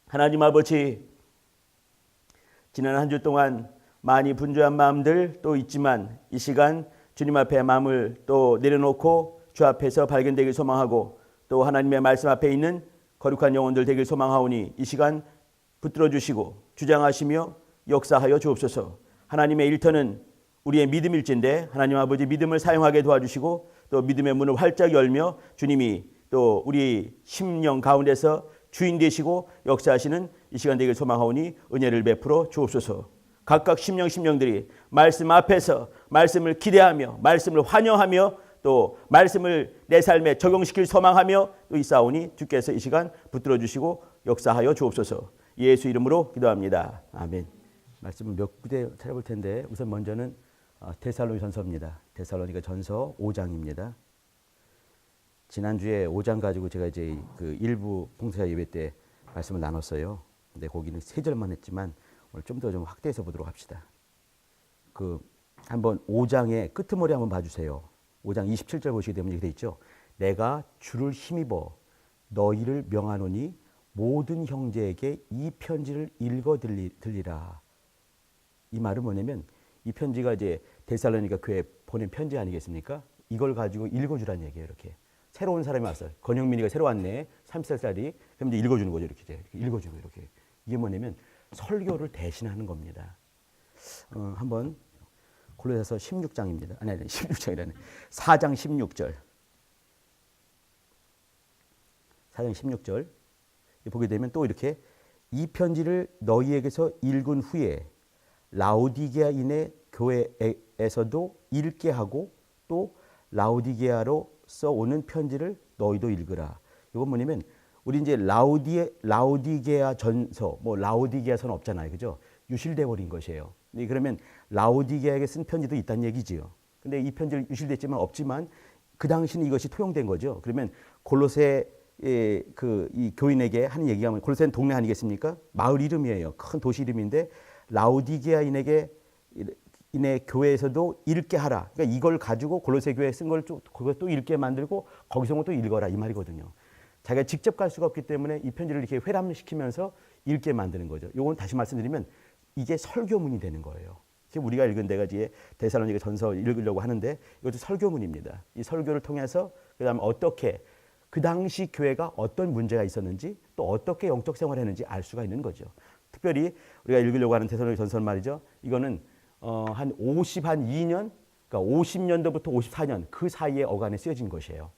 하나님 아버지, 지난 한 주 동안 많이 분주한 마음들 또 있지만 이 시간 주님 앞에 마음을 또 내려놓고 주 앞에서 발견되길 소망하고 또 하나님의 말씀 앞에 있는 거룩한 영혼들 되길 소망하오니 이 시간 붙들어 주시고 주장하시며 역사하여 주옵소서. 하나님의 일터는 우리의 믿음일진데 하나님 아버지 믿음을 사용하게 도와주시고 또 믿음의 문을 활짝 열며 주님이 또 우리 심령 가운데서 주인 되시고 역사하시는 이 시간 되길 소망하오니 은혜를 베풀어 주옵소서. 각각 심령들이 말씀 앞에서 말씀을 기대하며 말씀을 환영하며 또 말씀을 내 삶에 적용시킬 소망하며 또 있사오니 주께서 이 시간 붙들어 주시고 역사하여 주옵소서. 예수 이름으로 기도합니다. 아멘. 말씀을 몇 군데 찾아볼 텐데 우선 먼저는 데살로니가전서입니다. 데살로니가전서 5장입니다. 지난주에 5장 가지고 제가 이제 그 일부 봉사 예배 때 말씀을 나눴어요. 근데 거기는 3절만 했지만 오늘 좀 더 좀 확대해서 보도록 합시다. 그 한번 5장의 끄트머리 한번 봐주세요. 5장 27절 보시게 되면 이렇게 돼 있죠. 내가 주를 힘입어 너희를 명하노니 모든 형제에게 이 편지를 읽어 들리라. 이 말은 뭐냐면 이 편지가 이제 데살로니가 교회에 보낸 편지 아니겠습니까? 이걸 가지고 읽어주라는 얘기예요. 이렇게 새로운 사람이 왔어요. 권영민이가 새로 왔네. 30살짜리. 그럼 이제 읽어주는 거죠. 이렇게 읽어주고 이렇게. 이게 뭐냐면 설교를 대신하는 겁니다. 한번 골로새서 16장입니다. 아니 16장이라네. 4장 16절. 4장 16절. 보게 되면 또 이렇게 이 편지를 너희에게서 읽은 후에 라오디게아인의 교회에서도 읽게 하고 또 라오디게아로서 오는 편지를 너희도 읽으라. 이건 뭐냐면 우리 이제 라오디게아 전서, 뭐 라오디게아서는 없잖아요, 그죠? 유실돼 버린 것이에요. 그러면 라오디게아에게 쓴 편지도 있다는 얘기지요. 근데 이 편지를 유실됐지만 없지만 그 당시는 이것이 토용된 거죠. 그러면 골로새 이 교인에게 하는 얘기가 뭐냐면 골로새는 동네 아니겠습니까? 마을 이름이에요. 큰 도시 이름인데 라오디게아인에게 이네 교회에서도 읽게 하라. 그러니까 이걸 가지고 골로새 교회에 쓴 걸 그것도 읽게 만들고 거기서 또 읽어라 이 말이거든요. 자기가 직접 갈 수가 없기 때문에 이 편지를 이렇게 회람시키면서 읽게 만드는 거죠. 이건 다시 말씀드리면 이게 설교문이 되는 거예요. 지금 우리가 읽은 데가 이제 데살로니가 전서 읽으려고 하는데 이것도 설교문입니다. 이 설교를 통해서 그다음에 어떻게 그 당시 교회가 어떤 문제가 있었는지 또 어떻게 영적 생활을 했는지 알 수가 있는 거죠. 특별히 우리가 읽으려고 하는 데살로니가 전서 말이죠. 이거는 한 2년, 그러니까 50년도부터 54년 그 사이에 어간에 쓰여진 것이에요.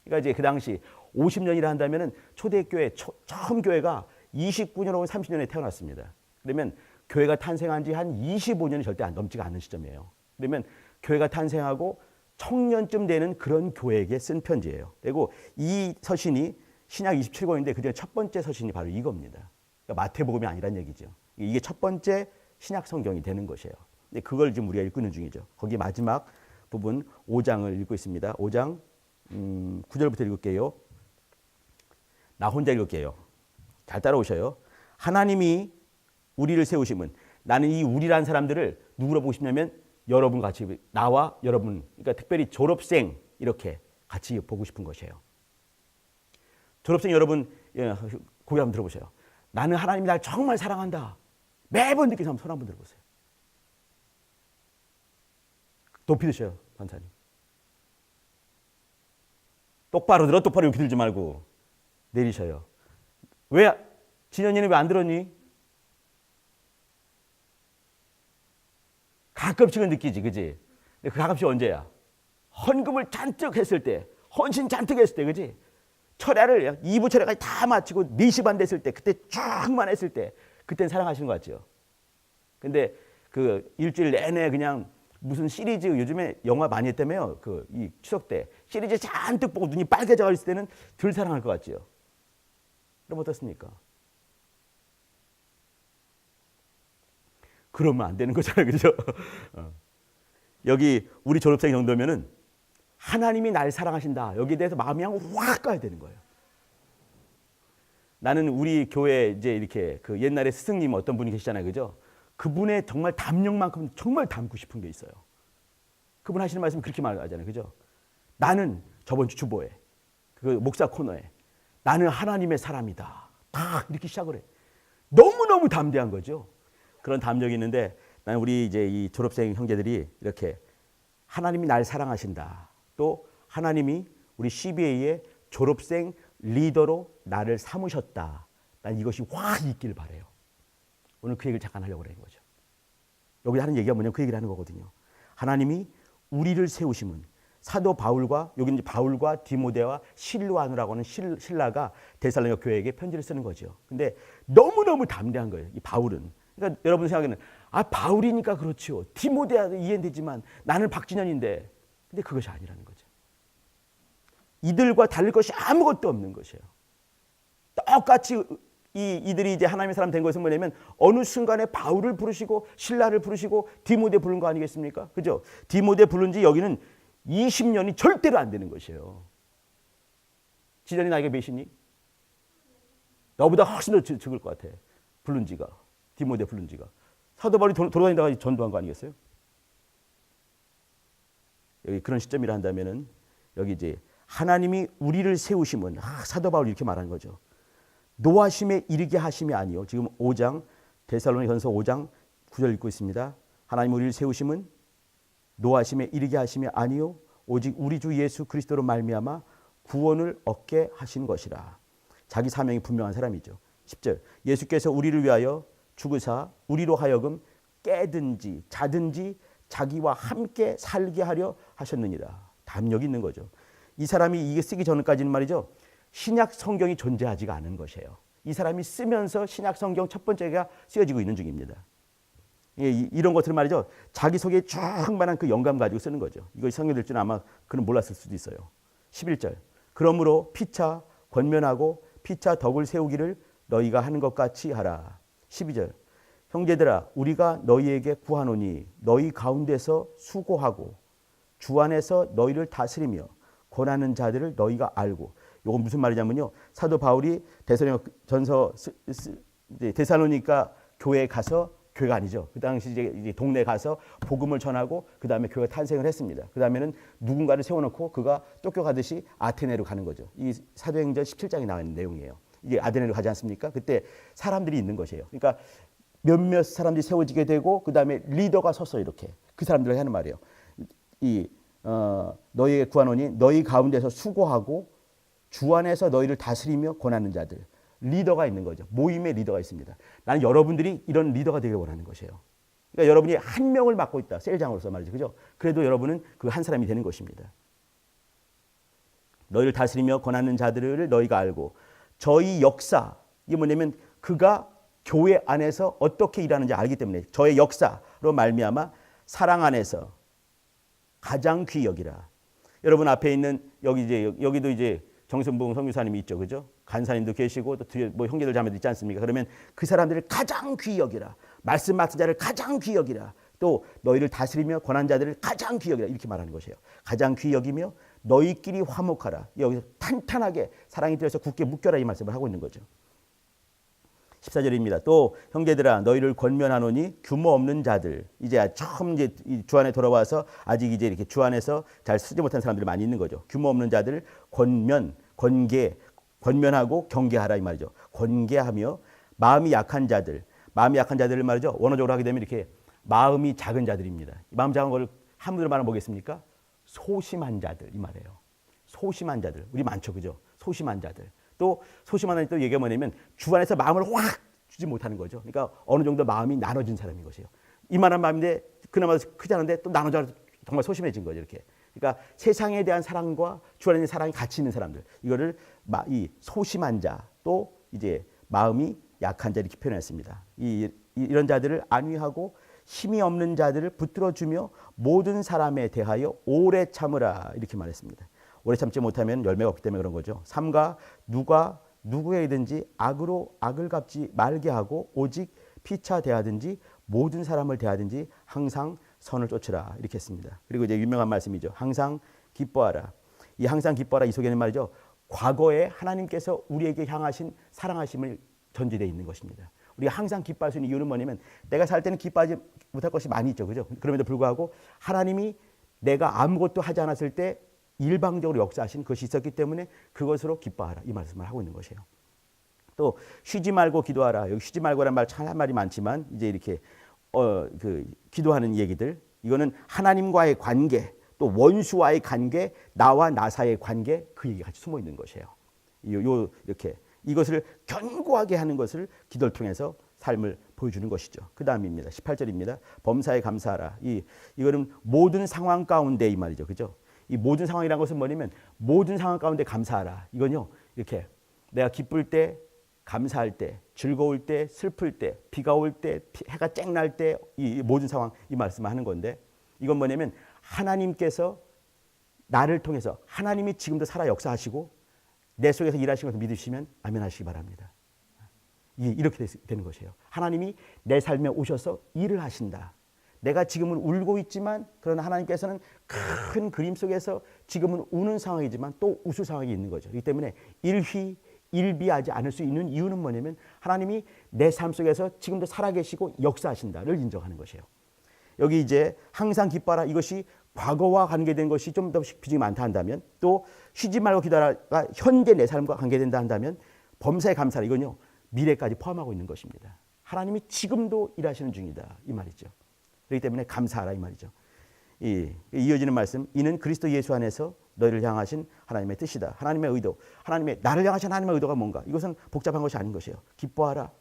그러니까 이제 그 당시 50년이라 한다면은 초대교회 처음 교회가 29년 혹은 30년에 태어났습니다. 그러면 교회가 탄생한 지 한 25년이 절대 넘지가 않는 시점이에요. 그러면 교회가 탄생하고 청년쯤 되는 그런 교회에게 쓴 편지예요. 그리고 이 서신이 신약 27권인데 그중에 첫 번째 서신이 바로 이겁니다. 그러니까 마태복음이 아니란 얘기죠. 이게 첫 번째 신약 성경이 되는 것이에요. 근데 그걸 지금 우리가 읽고 있는 중이죠. 거기 마지막 부분 5장을 읽고 있습니다. 5장 9절부터 읽을게요. 나 혼자 읽을게요. 잘 따라오셔요. 하나님이 우리를 세우심은 나는 이 우리라는 사람들을 누구로 보고 싶냐면 여러분 같이 나와 여러분 그러니까 특별히 졸업생 이렇게 같이 보고 싶은 것이에요. 졸업생 여러분 고개 한번 들어보세요. 나는 하나님이 날 정말 사랑한다. 매번 느끼는 사람 손 한번 들어보세요. 높이 드셔요. 반찬이. 똑바로 들어 똑바로 이렇게 들지 말고 내리셔요. 왜 진현이는 왜 안 들었니? 가끔씩은 느끼지, 그지? 근데 그 가끔씩 언제야? 헌금을 잔뜩 했을 때, 헌신 잔뜩 했을 때, 그지? 철야를 2부 철야까지 다 마치고 4시 반 됐을 때, 그때 쭉만 했을 때, 그때는 사랑하시는 것 같죠? 근데 그 일주일 내내 그냥 무슨 시리즈 요즘에 영화 많이 했다며요. 이 추석 때 시리즈 잔뜩 보고 눈이 빨개져 있을 때는 덜 사랑할 것 같죠? 그럼 어떻습니까? 그러면 안 되는 거잖아요. 그죠? 여기 우리 졸업생 정도면은 하나님이 날 사랑하신다. 여기에 대해서 마음이 확 가야 되는 거예요. 나는 우리 교회 이제 이렇게 그 옛날에 스승님 어떤 분이 계시잖아요. 그죠? 그분의 정말 담력만큼 정말 담고 싶은 게 있어요. 그분 하시는 말씀이 그렇게 말하잖아요. 그죠? 나는 저번 주 주보에 그 목사 코너에 나는 하나님의 사람이다. 딱 이렇게 시작을 해. 너무너무 담대한 거죠. 그런 담력이 있는데 나는 우리 이제 이 졸업생 형제들이 이렇게 하나님이 날 사랑하신다. 또 하나님이 우리 CBA의 졸업생 리더로 나를 삼으셨다. 난 이것이 확 있길 바라요. 오늘 그 얘기를 잠깐 하려고 그러는 거죠. 여기 하는 얘기가 뭐냐면 그 얘기를 하는 거거든요. 하나님이 우리를 세우심은 사도 바울과 여기 이제 바울과 디모데와 실루아누라고 하는 신라가 데살로니가 교회에게 편지를 쓰는 거죠. 근데 너무너무 담대한 거예요. 이 바울은. 그러니까 여러분 생각에는 바울이니까 그렇죠. 디모데야 이해는 되지만 나는 박진현인데. 근데 그것이 아니라는 거죠. 이들과 다를 것이 아무것도 없는 것이에요. 똑같이 이들이 이제 하나님의 사람 된 것은 뭐냐면 어느 순간에 바울을 부르시고 신라를 부르시고 디모데 부른 거 아니겠습니까? 그죠? 디모데 부른 지 여기는 20년이 절대로 안 되는 것이에요. 지전이 나이가 몇이니? 나보다 훨씬 더 적을 것 같아. 부른 지가. 디모데 부른 지가. 사도 바울이 돌아다니다가 전도한 거 아니겠어요? 여기 그런 시점이라 한다면은 여기 이제 하나님이 우리를 세우심은 사도 바울이 이렇게 말하는 거죠. 노하심에 이르게 하심이 아니요. 지금 5장 데살로니가전서 5장 9절 읽고 있습니다. 하나님 우리를 세우심은 노하심에 이르게 하심이 아니요 오직 우리 주 예수 그리스도로 말미암아 구원을 얻게 하신 것이라. 자기 사명이 분명한 사람이죠. 10절 예수께서 우리를 위하여 죽으사 우리로 하여금 깨든지 자든지 자기와 함께 살게 하려 하셨느니라. 담력이 있는 거죠. 이 사람이 이게 쓰기 전까지는 말이죠. 신약 성경이 존재하지가 않은 것이에요. 이 사람이 쓰면서 신약 성경 첫 번째가 쓰여지고 있는 중입니다. 이런 것들을 말이죠. 자기 속에 충만한 그 영감 가지고 쓰는 거죠. 이거 성경될 줄은 아마 그는 몰랐을 수도 있어요. 11절 그러므로 피차 권면하고 피차 덕을 세우기를 너희가 하는 것 같이 하라. 12절 형제들아 우리가 너희에게 구하노니 너희 가운데서 수고하고 주 안에서 너희를 다스리며 권하는 자들을 너희가 알고. 이건 무슨 말이냐면요. 사도 바울이 데살로니가 교회에 가서 교회가 아니죠. 그 당시 이제 동네 가서 복음을 전하고 그 다음에 교회가 탄생을 했습니다. 그 다음에는 누군가를 세워놓고 그가 쫓겨가듯이 아테네로 가는 거죠. 이 사도행전 17장에 나와 있는 내용이에요. 이게 아테네로 가지 않습니까? 그때 사람들이 있는 것이에요. 그러니까 몇몇 사람들이 세워지게 되고 그 다음에 리더가 서서 이렇게 그 사람들을 하는 말이에요. 너희에게 구하노니 너희 가운데서 수고하고 주 안에서 너희를 다스리며 권하는 자들. 리더가 있는 거죠. 모임의 리더가 있습니다. 나는 여러분들이 이런 리더가 되길 원하는 것이에요. 그러니까 여러분이 한 명을 맡고 있다. 셀장으로서 말이죠. 그죠? 그래도 여러분은 그 한 사람이 되는 것입니다. 너희를 다스리며 권하는 자들을 너희가 알고 저희 역사, 이게 뭐냐면 그가 교회 안에서 어떻게 일하는지 알기 때문에 저의 역사로 말미암아 사랑 안에서 가장 귀히 여기라. 여러분 앞에 있는 여기도 이제 정선봉 선교사님이 있죠, 그죠? 간사님도 계시고 또 뒤에 뭐 형제들 자매도 있지 않습니까? 그러면 그 사람들을 가장 귀히 여기라. 말씀 맡은 자를 가장 귀히 여기라. 또 너희를 다스리며 권한 자들을 가장 귀히 여기라. 이렇게 말하는 것이에요. 가장 귀히 여기며 너희끼리 화목하라. 여기서 탄탄하게 사랑이 되어서 굳게 묶여라 이 말씀을 하고 있는 거죠. 14절입니다. 또 형제들아 너희를 권면하노니 규모 없는 자들 이제 처음 이제 주 안에 돌아와서 아직 이제 이렇게 주 안에서 잘 쓰지 못한 사람들이 많이 있는 거죠. 규모 없는 자들 권면하고 경계하라 이 말이죠. 권계하며 마음이 약한 자들을 말이죠. 원어적으로 하게 되면 이렇게 마음이 작은 자들입니다. 마음 작은 걸 한문으로 말하면 뭐겠습니까? 소심한 자들 이 말이에요. 소심한 자들 우리 많죠, 그죠? 소심한 자들. 또 소심한 자들 또 얘기가 뭐냐면 주 안에서 마음을 확 주지 못하는 거죠. 그러니까 어느 정도 마음이 나눠진 사람인 것이에요. 이만한 마음인데 그나마 크지 않은데 또 나눠져 정말 소심해진 거죠. 이렇게. 그러니까 세상에 대한 사랑과 주 안에 있는 사랑이 같이 있는 사람들. 이거를 이 소심한 자 또 이제 마음이 약한 자 이렇게 표현했습니다. 이런 자들을 안위하고 힘이 없는 자들을 붙들어주며 모든 사람에 대하여 오래 참으라 이렇게 말했습니다. 오래 참지 못하면 열매가 없기 때문에 그런 거죠. 삼가 누가 누구에든지 악으로 악을 갚지 말게 하고 오직 피차 대하든지 모든 사람을 대하든지 항상 선을 쫓으라 이렇게 했습니다. 그리고 이제 유명한 말씀이죠. 항상 기뻐하라. 이 항상 기뻐하라 이 속에는 말이죠. 과거에 하나님께서 우리에게 향하신 사랑하심을 전제되어 있는 것입니다. 우리가 항상 기뻐할 수 있는 이유는 뭐냐면 내가 살 때는 기뻐하지 못할 것이 많이 있죠. 그죠? 그럼에도 불구하고 하나님이 내가 아무것도 하지 않았을 때 일방적으로 역사하신 것이 있었기 때문에 그것으로 기뻐하라 이 말씀을 하고 있는 것이에요. 또 쉬지 말고 기도하라. 여기 쉬지 말고란 말 참 한 말이 많지만 이제 이렇게 기도하는 얘기들, 이거는 하나님과의 관계, 또 원수와의 관계, 나와 나 사이의 관계, 그 얘기가 같이 숨어 있는 것이에요. 이렇게 이것을 견고하게 하는 것을 기도를 통해서 삶을 보여주는 것이죠. 그 다음입니다. 18절입니다. 범사에 감사하라. 이거는 모든 상황 가운데 이 말이죠. 그죠? 이 모든 상황이라는 것은 뭐냐면 모든 상황 가운데 감사하라. 이건요, 이렇게 내가 기쁠 때, 감사할 때, 즐거울 때, 슬플 때, 비가 올 때, 해가 쨍 날 때, 이 모든 상황 이 말씀을 하는 건데, 이건 뭐냐면 하나님께서 나를 통해서 하나님이 지금도 살아 역사하시고 내 속에서 일하시는 것을 믿으시면 아멘 하시기 바랍니다. 이렇게 되는 것이에요. 하나님이 내 삶에 오셔서 일을 하신다. 내가 지금은 울고 있지만 그러나 하나님께서는 큰 그림 속에서 지금은 우는 상황이지만 또 웃을 상황이 있는 거죠. 그렇기 때문에 일비하지 않을 수 있는 이유는 뭐냐면 하나님이 내 삶 속에서 지금도 살아계시고 역사하신다를 인정하는 것이에요. 여기 이제 항상 기뻐하라, 이것이 과거와 관계된 것이 좀 더 비중이 많다 한다면, 또 쉬지 말고 기도하라가 현재 내 삶과 관계된다 한다면, 범사에 감사하라, 이건요 미래까지 포함하고 있는 것입니다. 하나님이 지금도 일하시는 중이다 이 말이죠. 그렇기 때문에 감사하라 이 말이죠. 이어지는 말씀, 이는 그리스도 예수 안에서 너희를 향하신 하나님의 뜻이다. 하나님의 의도, 하나님의 나를 향하신 하나님의 의도가 뭔가, 이것은 복잡한 것이 아닌 것이에요. 기뻐하라,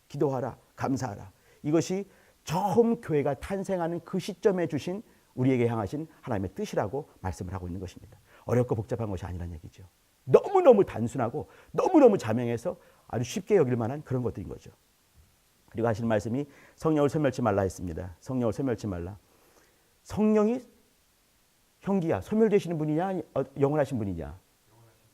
기도하라, 감사하라. 이것이 처음 교회가 탄생하는 그 시점에 주신 우리에게 향하신 하나님의 뜻이라고 말씀을 하고 있는 것입니다. 어렵고 복잡한 것이 아니라는 얘기죠. 너무너무 단순하고 너무너무 자명해서 아주 쉽게 여길 만한 그런 것들인 거죠. 그리고 하시는 말씀이 성령을 소멸치 말라 했습니다. 성령을 소멸치 말라. 성령이 형기야 소멸되시는 분이냐 영원하신 분이냐?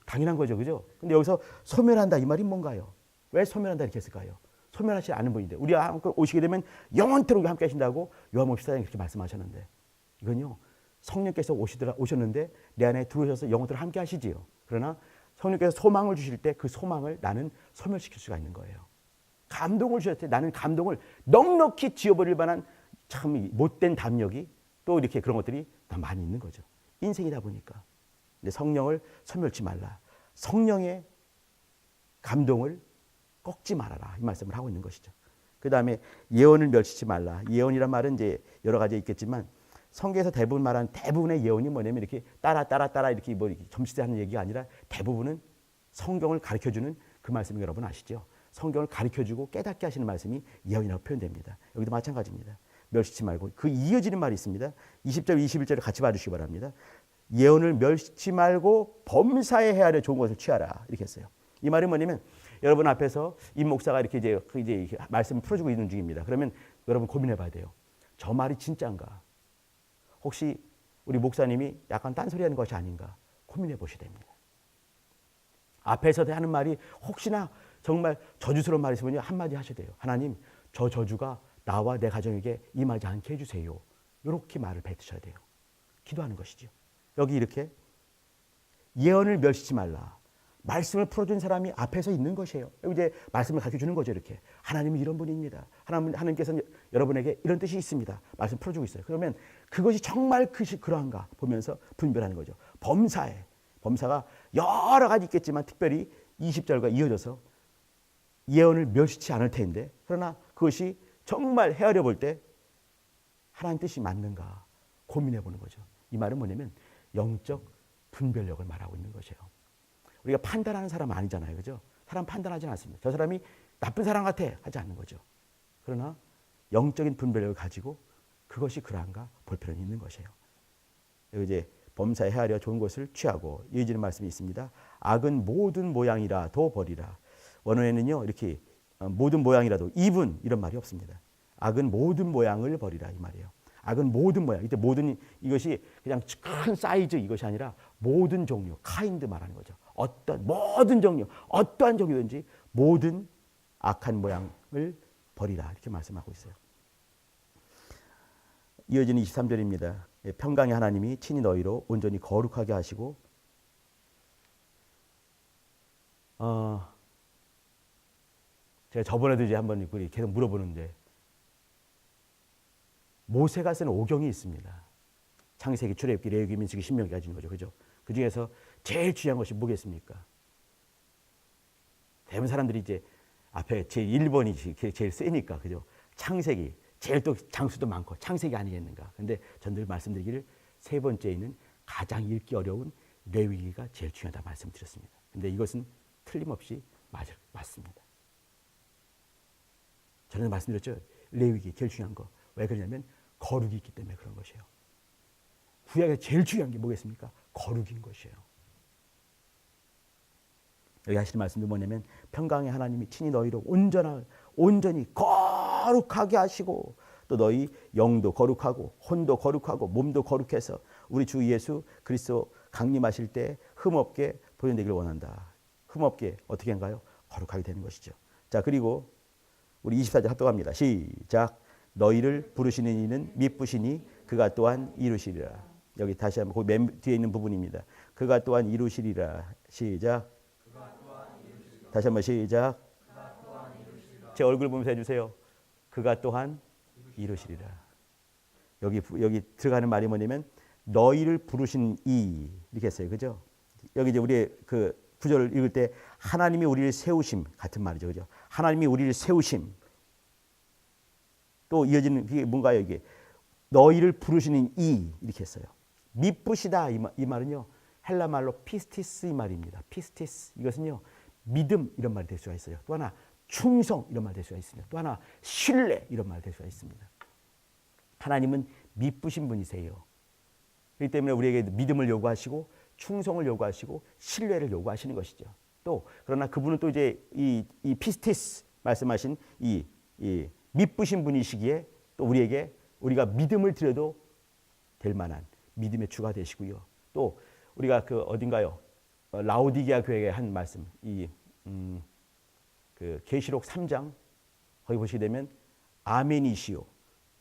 당연한 거죠. 그죠? 근데 여기서 소멸한다 이 말이 뭔가요? 왜 소멸한다 이렇게 했을까요? 소멸하지 않은 분인데 우리 오시게 되면 영원토록 함께 하신다고 요한복음 14장에 그렇게 말씀하셨는데, 이건요 성령께서 오셨는데 내 안에 들어오셔서 영원토록 함께 하시지요. 그러나 성령께서 소망을 주실 때 그 소망을 나는 소멸시킬 수가 있는 거예요. 감동을 주실 때 나는 감동을 넉넉히 지어버릴 만한 참 못된 담력이 또 이렇게 그런 것들이 많이 있는 거죠. 인생이다 보니까. 근데 성령을 소멸치 말라. 성령의 감동을 꺾지 말아라. 이 말씀을 하고 있는 것이죠. 그 다음에 예언을 멸치지 말라. 예언이란 말은 이제 여러 가지 있겠지만 성경에서 대부분 말하는 대부분의 예언이 뭐냐면 이렇게 따라 이렇게 뭐 이렇게 점치대 하는 얘기가 아니라 대부분은 성경을 가르쳐주는 그 말씀이 여러분 아시죠? 성경을 가르쳐주고 깨닫게 하시는 말씀이 예언이라고 표현됩니다. 여기도 마찬가지입니다. 멸치지 말고 그 이어지는 말이 있습니다. 20절 21절을 같이 봐주시기 바랍니다. 예언을 멸치지 말고 범사에 헤아려 좋은 것을 취하라 이렇게 했어요. 이 말이 뭐냐면 여러분 앞에서 임 목사가 이렇게 이제 말씀을 풀어주고 있는 중입니다. 그러면 여러분 고민해봐야 돼요. 저 말이 진짜인가? 혹시 우리 목사님이 약간 딴소리하는 것이 아닌가? 고민해 보셔야 됩니다. 앞에서 하는 말이 혹시나 정말 저주스러운 말이 있으면 한마디 하셔야 돼요. 하나님, 저 저주가 나와 내 가정에게 임하지 않게 해주세요. 이렇게 말을 뱉으셔야 돼요. 기도하는 것이죠. 여기 이렇게 예언을 멸치지 말라. 말씀을 풀어준 사람이 앞에서 있는 것이에요. 이제 말씀을 가르쳐주는 거죠. 이렇게 하나님은 이런 분입니다. 하나님께서는 여러분에게 이런 뜻이 있습니다. 말씀 풀어주고 있어요. 그러면 그것이 정말 그러한가 보면서 분별하는 거죠. 범사가 여러 가지 있겠지만 특별히 20절과 이어져서 예언을 멸치지 않을 텐데, 그러나 그것이 정말 헤아려 볼 때 하나님 뜻이 맞는가 고민해 보는 거죠. 이 말은 뭐냐면 영적 분별력을 말하고 있는 것이에요. 우리가 판단하는 사람은 아니잖아요. 그죠? 사람 판단하지는 않습니다. 저 사람이 나쁜 사람 같아 하지 않는 거죠. 그러나 영적인 분별력을 가지고 그것이 그러한가 볼 필요는 있는 것이에요. 여기 이제 범사에 헤아려 좋은 것을 취하고 이어지는 말씀이 있습니다. 악은 모든 모양이라도 버리라. 원어에는요 이렇게 모든 모양이라도 even 이런 말이 없습니다. 악은 모든 모양을 버리라 이 말이에요. 악은 모든 모양. 이때 모든 이것이 그냥 큰 사이즈 이것이 아니라 모든 종류, 카인드 말하는 거죠. 모든 종류, 어떠한 종류든지 모든 악한 모양을 버리라 이렇게 말씀하고 있어요. 이어지는 23절입니다. 평강의 하나님이 친히 너희로 온전히 거룩하게 하시고 제가 저번에도 이제 한번 계속 물어보는데 모세가 쓴 오경이 있습니다. 창세기, 출애굽기, 레위기, 민수기, 신명기 가지는 거죠. 그죠? 그 중에서 제일 중요한 것이 뭐겠습니까? 대부분 사람들이 이제 앞에 제일 1번이 제일 세니까 그죠? 창세기 제일 또 장수도 많고 창세기 아니겠는가? 근데 전들 말씀드리기를 세 번째에 있는 가장 읽기 어려운 레위기가 제일 중요하다 말씀드렸습니다. 근데 이것은 틀림없이 맞습니다. 저는 말씀드렸죠. 레위기 제일 중요한 거. 왜 그러냐면 거룩이 있기 때문에 그런 것이에요. 구약에 제일 중요한 게 뭐겠습니까? 거룩인 것이에요. 여기 하시는 말씀이 뭐냐면 평강의 하나님이 친히 너희를 온전히 거룩하게 하시고 또 너희 영도 거룩하고 혼도 거룩하고 몸도 거룩해서 우리 주 예수 그리스도 강림하실 때 흠없게 보존되기를 원한다. 흠없게 어떻게 한가요? 거룩하게 되는 것이죠. 자, 그리고 우리 24절 합독합니다. 시작. 너희를 부르시는 이는 미쁘시니 그가 또한 이루시리라. 여기 다시 한번 그 맨 뒤에 있는 부분입니다. 그가 또한 이루시리라. 시작. 다시 한번 시작. 제 얼굴 보면서 해주세요. 그가 또한 이루시리라. 여기 들어가는 말이 뭐냐면 너희를 부르신 이 이렇게 했어요. 그죠? 여기 이제 우리의 그 구절을 읽을 때 하나님이 우리를 세우심 같은 말이죠. 그죠? 하나님이 우리를 세우심. 또 이어지는 게 뭔가요? 이게 너희를 부르시는 이 이렇게 했어요. 미쁘시다 이 말은요. 헬라 말로 피스티스 이 말입니다. 피스티스 이것은요. 믿음 이런 말이 될 수가 있어요. 또 하나 충성 이런 말이 될 수가 있습니다. 또 하나 신뢰 이런 말이 될 수가 있습니다. 하나님은 미쁘신 분이세요. 그렇기 때문에 우리에게 믿음을 요구하시고 충성을 요구하시고 신뢰를 요구하시는 것이죠. 또 그러나 그분은 또 이제 이 피스티스 말씀하신 이 미쁘신 분이시기에 또 우리에게 우리가 믿음을 드려도 될 만한 믿음의 주가 되시고요. 또 우리가 그 어딘가요? 라오디게아 교회에 한 말씀, 그 계시록 3장 거기 보시게 되면 아멘이시요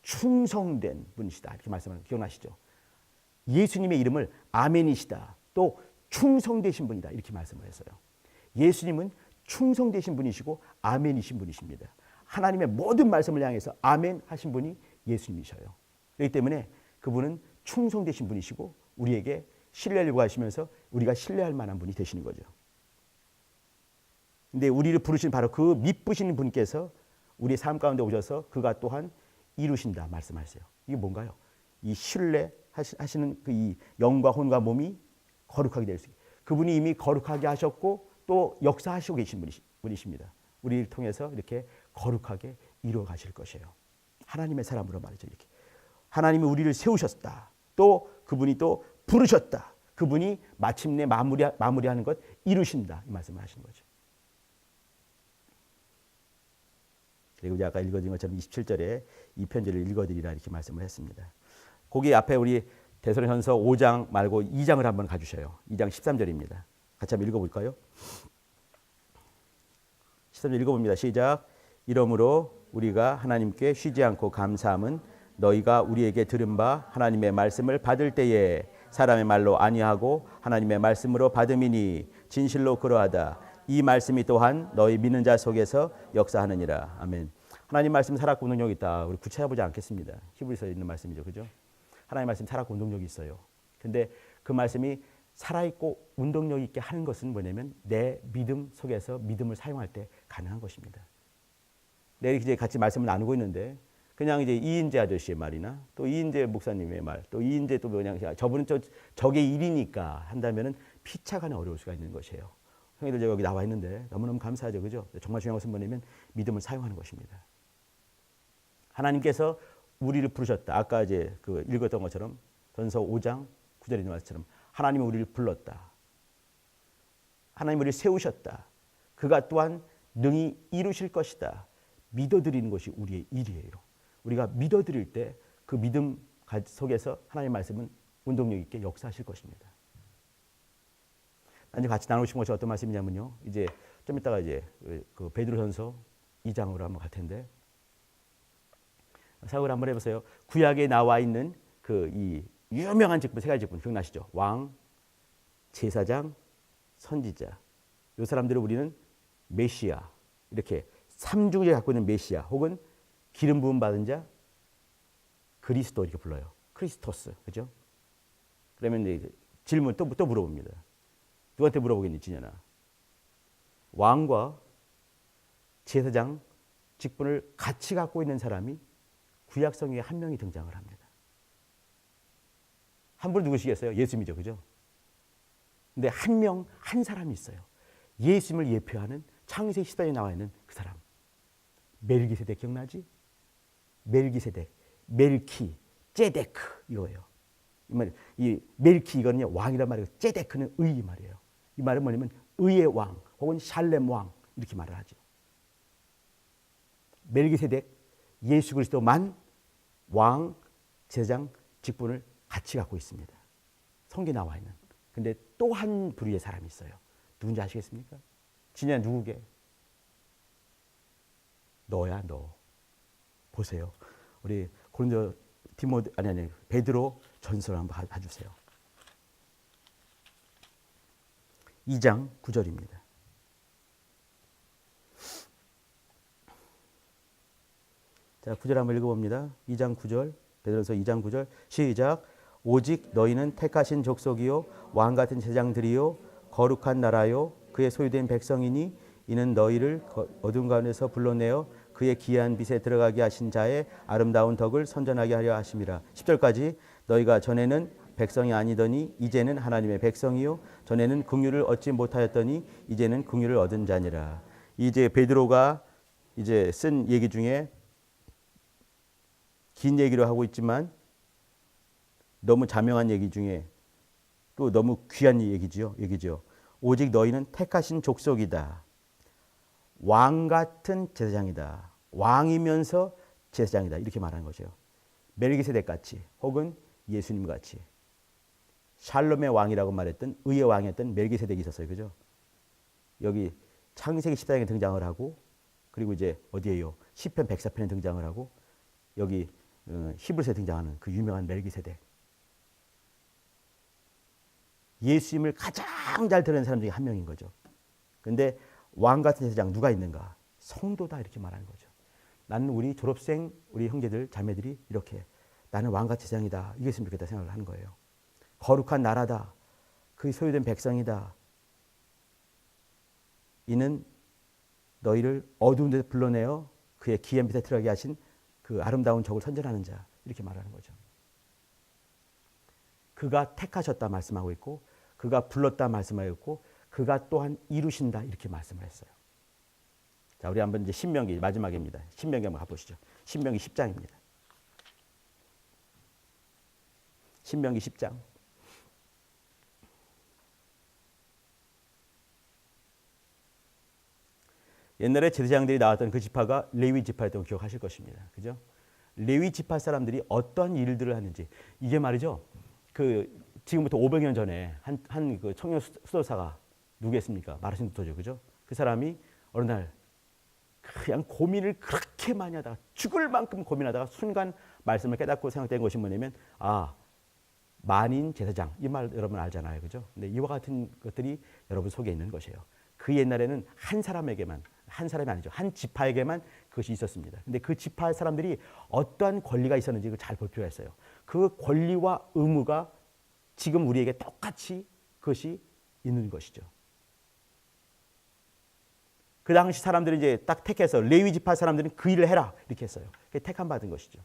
충성된 분이시다 이렇게 말씀하는 기억나시죠? 예수님의 이름을 아멘이시다 또 충성되신 분이다 이렇게 말씀을 했어요. 예수님은 충성되신 분이시고 아멘이신 분이십니다. 하나님의 모든 말씀을 향해서 아멘 하신 분이 예수님이셔요. 그렇기 때문에 그분은 충성되신 분이시고 우리에게 신뢰를 요구하시면서 우리가 신뢰할 만한 분이 되시는 거죠. 근데 우리를 부르신 바로 그 미쁘신 분께서 우리의 삶 가운데 오셔서 그가 또한 이루신다 말씀하세요. 이게 뭔가요? 이 신뢰하시는 그 이 영과 혼과 몸이 거룩하게 될 수 있게. 그분이 이미 거룩하게 하셨고 또 역사하시고 계신 분이십니다. 우리를 통해서 이렇게 거룩하게 이루어 가실 것이에요. 하나님의 사람으로 말이죠. 이렇게 하나님이 우리를 세우셨다. 또 그분이 또 부르셨다. 그분이 마침내 마무리하는 것 이루신다. 이 말씀을 하시는 거죠. 그리고 아까 읽어드린 것처럼 27절에 이 편지를 읽어드리라 이렇게 말씀을 했습니다. 거기 앞에 우리 데살로니가전서 5장 말고 2장을 한번 가주셔요. 2장 13절입니다. 같이 한번 읽어볼까요? 13절 읽어봅니다. 시작. 이러므로 우리가 하나님께 쉬지 않고 감사함은 너희가 우리에게 들은 바 하나님의 말씀을 받을 때에 사람의 말로 아니하고 하나님의 말씀으로 받음이니 진실로 그러하다. 이 말씀이 또한 너희 믿는 자 속에서 역사하느니라. 아멘. 하나님 말씀 살았고 운동력이 있다. 우리 구체해보지 않겠습니다. 히브리서에 있는 말씀이죠. 그죠? 하나님 말씀 살았고 운동력이 있어요. 근데 그 말씀이 살아있고 운동력 있게 하는 것은 뭐냐면 내 믿음 속에서 믿음을 사용할 때 가능한 것입니다. 내가 이제 같이 말씀을 나누고 있는데 그냥 이제 이인재 아저씨의 말이나 또 이인재 목사님의 말, 또 이인재 또 그냥 저분은 저게 일이니까 한다면은 피차간에 어려울 수가 있는 것이에요. 형님들 제가 여기 나와 있는데 너무너무 감사하죠. 그죠? 정말 중요한 것은 뭐냐면 믿음을 사용하는 것입니다. 하나님께서 우리를 부르셨다. 아까 이제 그 읽었던 것처럼 전서 5장 9절에 있는 말씀처럼 하나님이 우리를 불렀다. 하나님이 우리를 세우셨다. 그가 또한 능히 이루실 것이다. 믿어드리는 것이 우리의 일이에요. 우리가 믿어드릴 때 그 믿음 속에서 하나님의 말씀은 운동력 있게 역사하실 것입니다. 이제 같이 나누고 싶은 것이 어떤 말씀이냐면요. 이제 좀 이따가 이제 그 베드로전서 2장으로 한번 갈 텐데 사역을 한번 해보세요. 구약에 나와 있는 그 이 유명한 직분 세 가지 직분 기억나시죠? 왕, 제사장, 선지자. 이 사람들을 우리는 메시아 이렇게 삼중에 갖고 있는 메시아 혹은 기름 부음 받은 자 그리스도 이렇게 불러요. 크리스토스 그죠? 그러면 이제 질문 또 물어봅니다. 누구한테 물어보겠니, 진현아? 왕과 제사장 직분을 같이 갖고 있는 사람이 구약 성경에 한 명이 등장을 합니다. 한 분 누구시겠어요? 예수님이죠. 그죠? 근데 한 사람이 있어요. 예수님을 예표하는 창세기 14장에 나와 있는 그 사람. 멜기세덱 기억나지? 멜기세덱, 멜키, 제데크 이거예요. 이 멜키 이거는요 왕이란 말이에요. 제데크는 의 말이에요. 이 말은 뭐냐면 의의 왕 혹은 샬렘 왕 이렇게 말을 하죠. 멜기세덱 예수 그리스도만 왕, 제사장 직분을 같이 갖고 있습니다. 성경에 나와 있는. 근데 또 한 부류의 사람이 있어요. 누군지 아시겠습니까? 진짜 누구게? 너야 너. 보세요. 우리 고린도 베드로 전서를 한번 봐주세요. 2장 9절입니다. 자, 9절 한번 읽어봅니다. 2장 9절, 베드로서 2장 9절 시작. 오직 너희는 택하신 족속이요 왕같은 제장들이요 거룩한 나라요 그의 소유된 백성이니 이는 너희를 어둠 가운데서 불러내어 그의 기이한 빛에 들어가게 하신 자의 아름다운 덕을 선전하게 하려 하심이라. 10절까지 너희가 전에는 백성이 아니더니 이제는 하나님의 백성이요 전에는 긍휼을 얻지 못하였더니 이제는 긍휼을 얻은 자니라. 이제 베드로가 이제 쓴 얘기 중에 긴 얘기를 하고 있지만 너무 자명한 얘기 중에 또 너무 귀한 얘기죠. 오직 너희는 택하신 족속이다. 왕 같은 제사장이다. 왕이면서 제사장이다. 이렇게 말하는 거죠. 멜기세덱 같이 혹은 예수님 같이 샬롬의 왕이라고 말했던 의의 왕이었던 멜기세덱이 있었어요. 그죠? 여기 창세기 14장에 등장을 하고 그리고 이제 어디에요? 시편 104편에 등장을 하고 여기 히브리서에 등장하는 그 유명한 멜기세덱. 예수님을 가장 잘 드러낸 사람 중에 한 명인 거죠. 그런데 왕 같은 제사장 누가 있는가? 성도다 이렇게 말하는 거죠. 나는 우리 졸업생 우리 형제들 자매들이 이렇게 나는 왕같은 제사장이다. 이겼으면 좋겠다 생각을 하는 거예요. 거룩한 나라다. 그 소유된 백성이다. 이는 너희를 어두운 데서 불러내어 그의 기이한 빛에 들어가게 하신 그 아름다운 족을 선전하는 자 이렇게 말하는 거죠. 그가 택하셨다 말씀하고 있고 그가 불렀다 말씀하고 있고 그가 또한 이루신다 이렇게 말씀을 했어요. 자, 우리 한번 이제 신명기 마지막입니다. 신명기 한번 가보시죠. 신명기 10장입니다. 신명기 10장. 옛날에 제사장들이 나왔던 그 지파가 레위 지파였던 거 기억하실 것입니다. 그죠? 레위 지파 사람들이 어떤 일들을 하는지 이게 말이죠. 그 지금부터 500년 전에 한 그 청년 수도사가 누구겠습니까? 마르틴 루터죠. 그죠? 그 사람이 어느 날 그냥 고민을 그렇게 많이 하다가 죽을 만큼 고민하다가 순간 말씀을 깨닫고 생각된 것이 뭐냐면 만인 제사장 이 말 여러분 알잖아요. 그죠? 근데 이와 같은 것들이 여러분 속에 있는 것이에요. 그 옛날에는 한 사람에게만 한 사람이 아니죠. 한 지파에게만 그것이 있었습니다. 근데 그 지파 사람들이 어떠한 권리가 있었는지 잘 볼 필요가 있어요. 그 권리와 의무가 지금 우리에게 똑같이 그것이 있는 것이죠. 그 당시 사람들은 이제 딱 택해서 레위 지파 사람들은 그 일을 해라 이렇게 했어요. 그게 택함 받은 것이죠.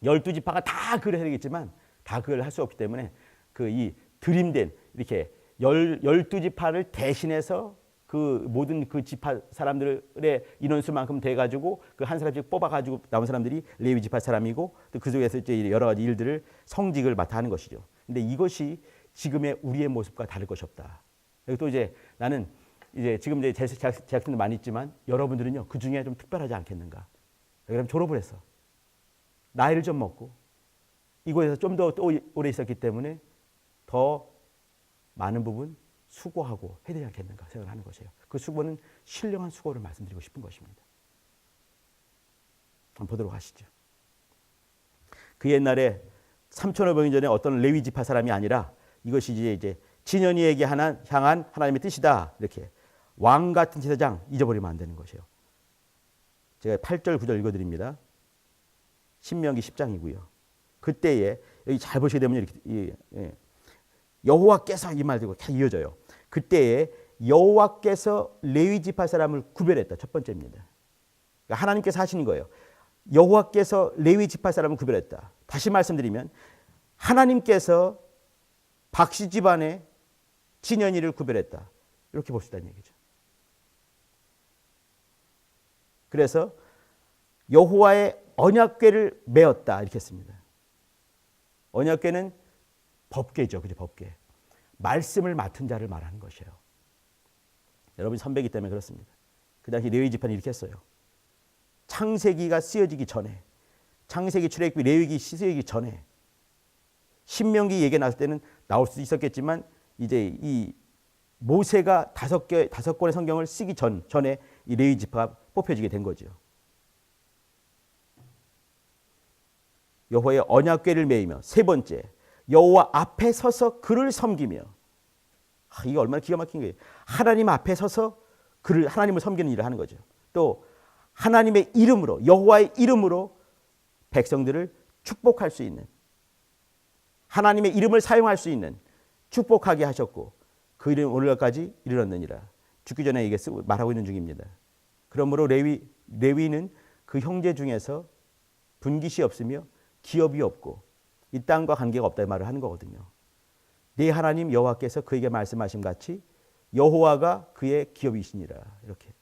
12지파가 다 그걸 해야 되겠지만 다 그걸 할 수 없기 때문에 그 이 드림된 이렇게 12지파를 대신해서 그 모든 그 지파 사람들의 인원수만큼 돼가지고 그 한 사람씩 뽑아가지고 나온 사람들이 레위 지파 사람이고 또 그 속에서 이제 여러 가지 일들을 성직을 맡아 하는 것이죠. 근데 이것이 지금의 우리의 모습과 다를 것이 없다. 그리고 또 이제 나는 이제 지금 이제 재학생들 많이 있지만 여러분들은요 그 중에 좀 특별하지 않겠는가? 그럼 졸업을 했어. 나이를 좀 먹고 이곳에서 좀 더 오래 있었기 때문에 더 많은 부분 수고하고 해야 되지 않겠는가 생각을 하는 것이에요. 그 수고는 신령한 수고를 말씀드리고 싶은 것입니다. 한번 보도록 하시죠. 그 옛날에 3,500년 전에 어떤 레위 지파 사람이 아니라 이것이 이제 진현이에게 향한 하나님의 뜻이다. 이렇게 왕 같은 제사장 잊어버리면 안 되는 것이에요. 제가 8절 9절 읽어드립니다. 신명기 10장이고요. 그때에 여기 잘 보시게 되면 이렇게 여호와께서 이 말 들고 이어져요. 그때에 여호와께서 레위 지파 사람을 구별했다. 첫 번째입니다. 그러니까 하나님께서 하시는 거예요. 여호와께서 레위 지파 사람을 구별했다. 다시 말씀드리면 하나님께서 박씨 집안의 진현이를 구별했다. 이렇게 볼 수 있다는 얘기죠. 그래서 여호와의 언약궤를 메었다 이렇게 했습니다. 언약궤는 법궤죠. 그죠? 법궤. 말씀을 맡은 자를 말하는 것이에요. 여러분이 선배이기 때문에 그렇습니다. 그 당시 레위 지파는 이렇게 했어요. 창세기가 쓰여지기 전에, 창세기 출애굽기 레위기 쓰여지기 전에, 신명기 얘기 나올 때는 나올 수 있었겠지만 이제 이 모세가 다섯 권의 성경을 쓰기 전에 이 레위 지파가 뽑혀지게 된 거죠. 여호와의 언약궤를 메이며, 세 번째 여호와 앞에 서서 그를 섬기며. 이게 얼마나 기가 막힌 거예요. 하나님 앞에 서서 하나님을 섬기는 일을 하는 거죠. 또 하나님의 이름으로, 여호와의 이름으로 백성들을 축복할 수 있는, 하나님의 이름을 사용할 수 있는, 축복하게 하셨고 그 이름 오늘까지 이르렀느니라. 죽기 전에 이게 말하고 있는 중입니다. 그러므로 레위는 그 형제 중에서 분깃이 없으며 기업이 없고 이 땅과 관계가 없다 이 말을 하는 거거든요. 네 하나님 여호와께서 그에게 말씀하신 같이 여호와가 그의 기업이시니라. 이렇게.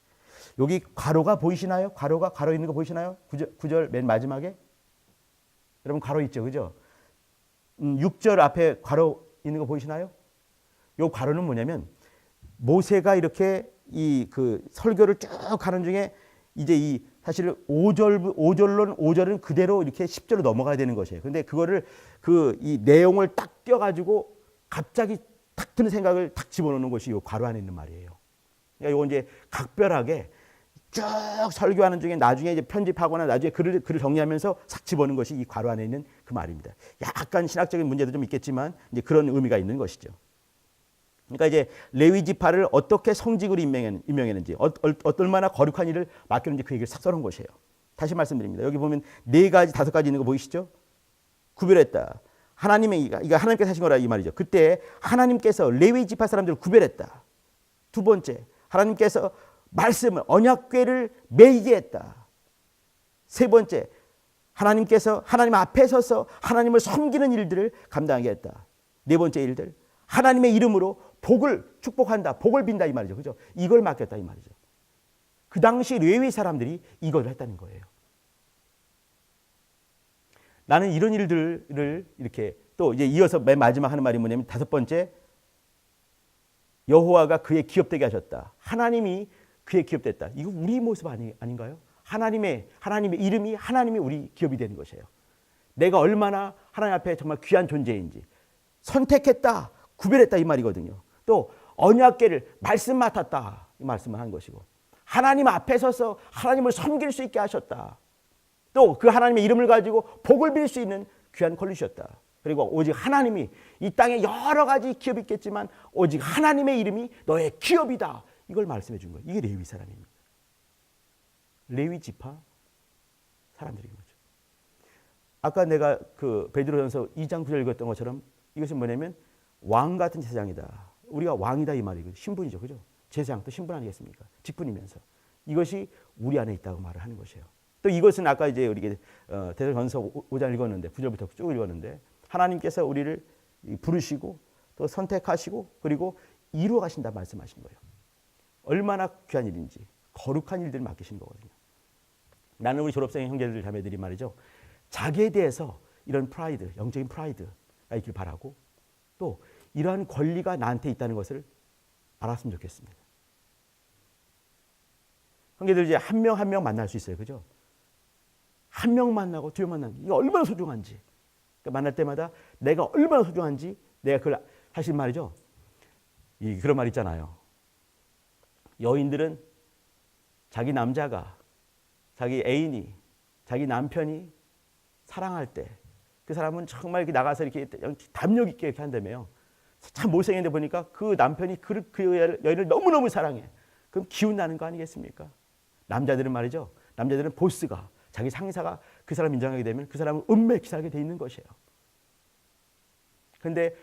여기 괄호가 보이시나요? 괄호 있는 거 보이시나요? 9절 맨 마지막에. 여러분 괄호 있죠, 그죠? 6절 앞에 괄호 있는 거 보이시나요? 요 괄호는 뭐냐면 모세가 이렇게 이 그 설교를 쭉 하는 중에 이제 이 사실 5절은 그대로 이렇게 10절로 넘어가야 되는 것이에요. 그런데 그거를 이 내용을 딱 띄어가지고 갑자기 탁 드는 생각을 탁 집어넣는 것이 요 괄호 안에 있는 말이에요. 그러니까 요거 이제 각별하게 쭉 설교하는 중에 나중에 이제 편집하거나 나중에 글을 정리하면서 싹 집어넣는 것이 이 괄호 안에 있는 그 말입니다. 약간 신학적인 문제도 좀 있겠지만 이제 그런 의미가 있는 것이죠. 그러니까 이제 레위 지파를 어떻게 성직으로 임명했는지, 얼마나 거룩한 일을 맡겼는지 그 얘기를 싹 써놓은 것이에요. 다시 말씀드립니다. 여기 보면 4가지, 5가지 있는 거 보이시죠? 구별했다. 이거 하나님께서 하신 거라 이 말이죠. 그때 하나님께서 레위 지파 사람들을 구별했다. 두 번째, 하나님께서 말씀을, 언약궤를 메이게 했다. 세 번째, 하나님께서 하나님 앞에 서서 하나님을 섬기는 일들을 감당하게 했다. 네 번째 일들, 하나님의 이름으로 복을 축복한다, 복을 빈다 이 말이죠. 그죠? 이걸 맡겼다 이 말이죠. 그 당시 레위 사람들이 이걸 했다는 거예요. 나는 이런 일들을 이렇게 또 이제 이어서 맨 마지막 하는 말이 뭐냐면 5번째, 여호와가 그의 기업되게 하셨다. 하나님이 그의 기업됐다. 이거 우리 모습 아닌가요? 하나님의 이름이 하나님이 우리 기업이 되는 것이에요. 내가 얼마나 하나님 앞에 정말 귀한 존재인지 선택했다, 구별했다 이 말이거든요. 또 언약궤를 말씀 맡았다 이 말씀을 한 것이고, 하나님 앞에 서서 하나님을 섬길 수 있게 하셨다. 또 그 하나님의 이름을 가지고 복을 빌 수 있는 귀한 권리셨다. 그리고 오직 하나님이 이 땅에 여러 가지 기업이 있겠지만 오직 하나님의 이름이 너의 기업이다. 이걸 말씀해 준 거예요. 이게 레위 사람입니다. 레위 지파 사람들인 거죠. 아까 내가 그 베드로전서 2장 9절 읽었던 것처럼 이것은 뭐냐면 왕 같은 제사장이다. 우리가 왕이다 이 말이고 신분이죠. 그죠? 제사장 또 신분 아니겠습니까? 직분이면서. 이것이 우리 안에 있다고 말을 하는 것이에요. 또 이것은 아까 이제 우리 데살로니가전서 5장 읽었는데 9절부터 쭉 읽었는데 하나님께서 우리를 부르시고 또 선택하시고 그리고 이루어 가신다 말씀하신 거예요. 얼마나 귀한 일인지 거룩한 일들을 맡기신 거거든요. 나는 우리 졸업생 형제들 자매들이 말이죠. 자기에 대해서 이런 프라이드, 영적인 프라이드가 있길 바라고 또 이러한 권리가 나한테 있다는 것을 알았으면 좋겠습니다. 형제들 이제 한 명 한 명 만날 수 있어요. 그죠? 한 명 만나고 두 명 만나는 게 이게 얼마나 소중한지. 그러니까 만날 때마다 내가 얼마나 소중한지 내가 그걸 사실 말이죠. 그런 말 있잖아요. 여인들은 자기 남자가, 자기 애인이, 자기 남편이 사랑할 때 그 사람은 정말 이렇게 나가서 이렇게 담력 있게 이렇게 한다며요. 참 못생겼는데 보니까 그 남편이 그 여인을 너무너무 사랑해. 그럼 기운 나는 거 아니겠습니까? 남자들은 말이죠. 남자들은 보스가, 자기 상사가 그 사람 인정하게 되면 그 사람은 은맥히 살게 돼 있는 것이에요. 그런데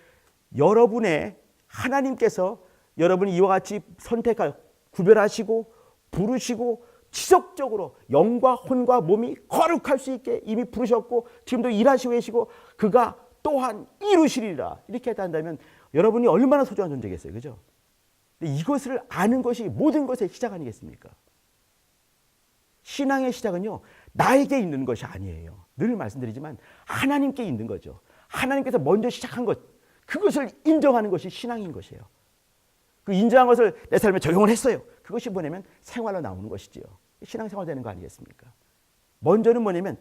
여러분의 하나님께서 여러분이 이와 같이 선택할 구별하시고 부르시고 지속적으로 영과 혼과 몸이 거룩할 수 있게 이미 부르셨고 지금도 일하시고 계시고 그가 또한 이루시리라 이렇게 한다면 여러분이 얼마나 소중한 존재겠어요. 그죠? 근데 이것을 아는 것이 모든 것의 시작 아니겠습니까? 신앙의 시작은요, 나에게 있는 것이 아니에요. 늘 말씀드리지만 하나님께 있는 거죠. 하나님께서 먼저 시작한 것, 그것을 인정하는 것이 신앙인 것이에요. 그 인정한 것을 내 삶에 적용을 했어요. 그것이 뭐냐면 생활로 나오는 것이지요. 신앙생활 되는 거 아니겠습니까? 먼저는 뭐냐면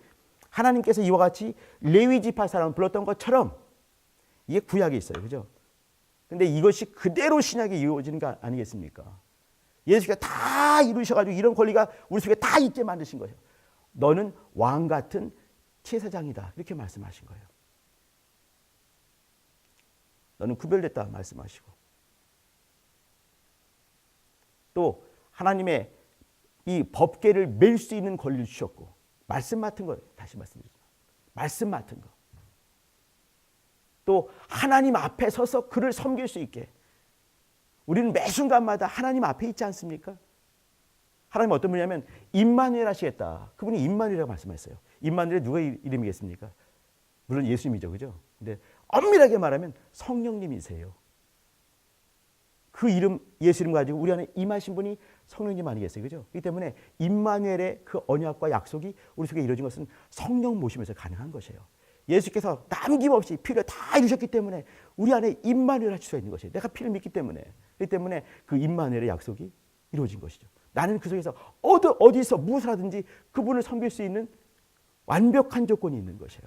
하나님께서 이와 같이 레위 지파 사람을 불렀던 것처럼 이게 구약에 있어요. 그죠? 근데 이것이 그대로 신약에 이루어지는 거 아니겠습니까? 예수께서 다 이루셔가지고 이런 권리가 우리 속에 다 있게 만드신 거예요. 너는 왕 같은 제사장이다. 이렇게 말씀하신 거예요. 너는 구별됐다 말씀하시고 또 하나님의 이 법궤를 맬 수 있는 권리를 주셨고 말씀 맡은 거예요. 다시 말씀드리죠. 말씀 맡은 거. 또 하나님 앞에 서서 그를 섬길 수 있게 우리는 매 순간마다 하나님 앞에 있지 않습니까? 하나님은 어떤 분이냐면 임마누엘 하시겠다. 그분이 임마누엘이라고 말씀하셨어요. 임마누엘이 누구의 이름이겠습니까? 물론 예수님이죠. 그죠? 근데 엄밀하게 말하면 성령님이세요. 그 이름 예수 이름 가지고 우리 안에 임하신 분이 성령님 아니겠어요. 그죠? 그렇기 때문에 임마누엘의 그 언약과 약속이 우리 속에 이루어진 것은 성령 모시면서 가능한 것이에요. 예수께서 남김없이 피를 다 이루셨기 때문에 우리 안에 임마누엘 하실 수 있는 것이에요. 내가 피를 믿기 때문에. 그렇기 때문에 그 임마누엘의 약속이 이루어진 것이죠. 나는 그 속에서 어디서 무엇을 하든지 그분을 섬길 수 있는 완벽한 조건이 있는 것이에요.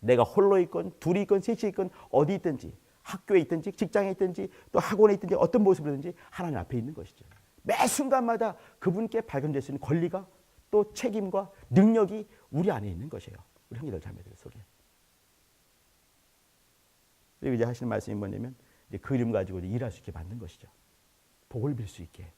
내가 홀로 있건 둘이 있건 셋이 있건 어디 있든지 학교에 있든지 직장에 있든지 또 학원에 있든지 어떤 모습이든지 하나님 앞에 있는 것이죠. 매 순간마다 그분께 발견될 수 있는 권리가 또 책임과 능력이 우리 안에 있는 것이에요. 우리 형제들 자매들 속에. 그리고 이제 하시는 말씀이 뭐냐면 이제 그 이름 가지고 일할 수 있게 만든 것이죠. 복을 빌 수 있게.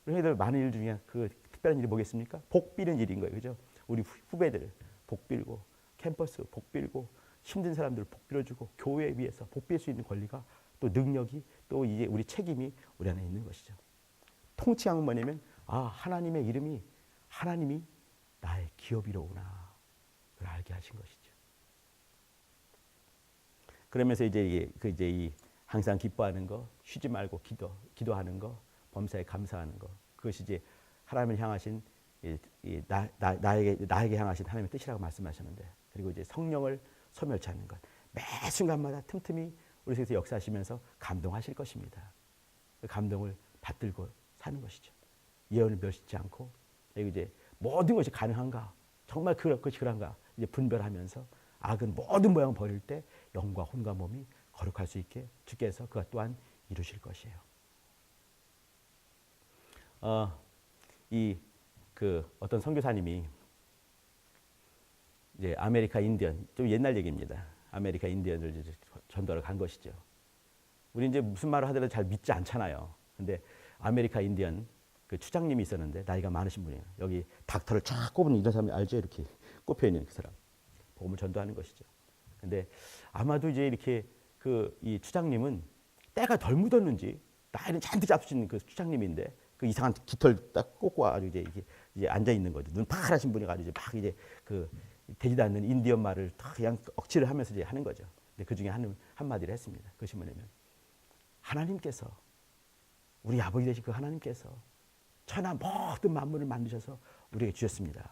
우리 형제들 많은 일 중에 그 특별한 일이 뭐겠습니까? 복 비는 일인 거예요. 그죠? 우리 후배들 복 빌고 캠퍼스 복 빌고 힘든 사람들 복 빌어주고 교회에 위해서 복 빌 수 있는 권리가 또 능력이 또 이제 우리 책임이 우리 안에 있는 것이죠. 통치함은 뭐냐면 하나님의 이름이 하나님이 나의 기업이로구나. 그걸 알게 하신 것이죠. 그러면서 이제 이 항상 기뻐하는 거, 쉬지 말고 기도하는 거, 범사에 감사하는 거, 그것이 이제 하나님을 향하신 나에게 향하신 하나님의 뜻이라고 말씀하셨는데, 그리고 이제 성령을 소멸치 않는 것, 매 순간마다 틈틈이 우리 속에서 역사하시면서 감동하실 것입니다. 그 감동을 받들고 사는 것이죠. 예언을 멸시지 않고, 그리고 이제 모든 것이 가능한가, 정말 그것이 그런가 이제 분별하면서 악은 모든 모양 버릴 때 영과 혼과 몸이 거룩할 수 있게 주께서 그것 또한 이루실 것이에요. 어떤 선교사님이 이제 아메리카 인디언, 좀 옛날 얘기입니다. 아메리카 인디언을 이제 전도를 간 것이죠. 우리 이제 무슨 말을 하더라도 잘 믿지 않잖아요. 근데 아메리카 인디언 그 추장님이 있었는데 나이가 많으신 분이에요. 여기 닥터를 쫙 꼽은 이런 사람이 알죠? 이렇게 꼽혀 있는 그 사람. 복음을 전도하는 것이죠. 근데 아마도 이제 이렇게 이 추장님은 때가 덜 묻었는지 나이는 잔뜩 잡수신 그 추장님인데 그 이상한 깃털 딱 꽂고 아주 이제 앉아 있는 거죠. 눈 파랗신 분이 가지고 막 이제 그 되지도 않는 인디언 말을 다 그냥 억지를 하면서 이제 하는 거죠. 근데 그 중에 한 마디를 했습니다. 그것이 뭐냐면 하나님께서 우리 아버지 되신 그 하나님께서 천하 모든 만물을 만드셔서 우리에게 주셨습니다.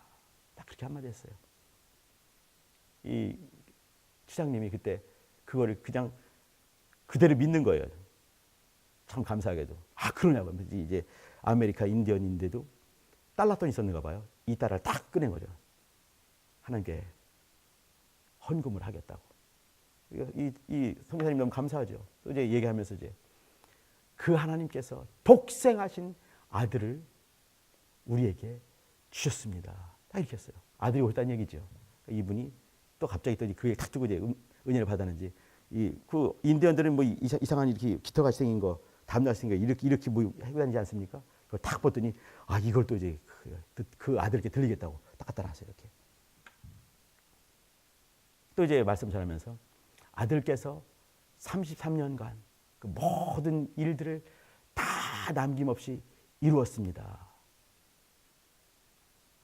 딱 그렇게 한마디 했어요. 이 추장님이 그때 그거를 그냥 그대로 믿는 거예요. 참 감사하게도. 그러냐고. 이제 아메리카 인디언인데도 달러돈이 있었는가 봐요. 이 달러를 딱 꺼낸 거죠. 하나님께 헌금을 하겠다고. 이 선교사님 너무 감사하죠. 또 이제 얘기하면서 이제 그 하나님께서 독생하신 아들을 우리에게 주셨습니다. 딱 이렇게 했어요. 아들이 옳다는 얘기죠. 이분이 또 갑자기 또 그에 탁 두고 이제 은혜를 받았는지 그 인디언들은 뭐 이상한 이렇게 깃털같이 생긴 거 담날 생긴 거 이렇게 뭐 하고 다니지 않습니까? 그걸 딱 봤더니 이걸 또 이제 그 아들에게 들리겠다고 딱 갖다 놨어요. 이렇게. 또 이제 말씀 전하면서 아들께서 33년간 그 모든 일들을 다 남김없이 이루었습니다.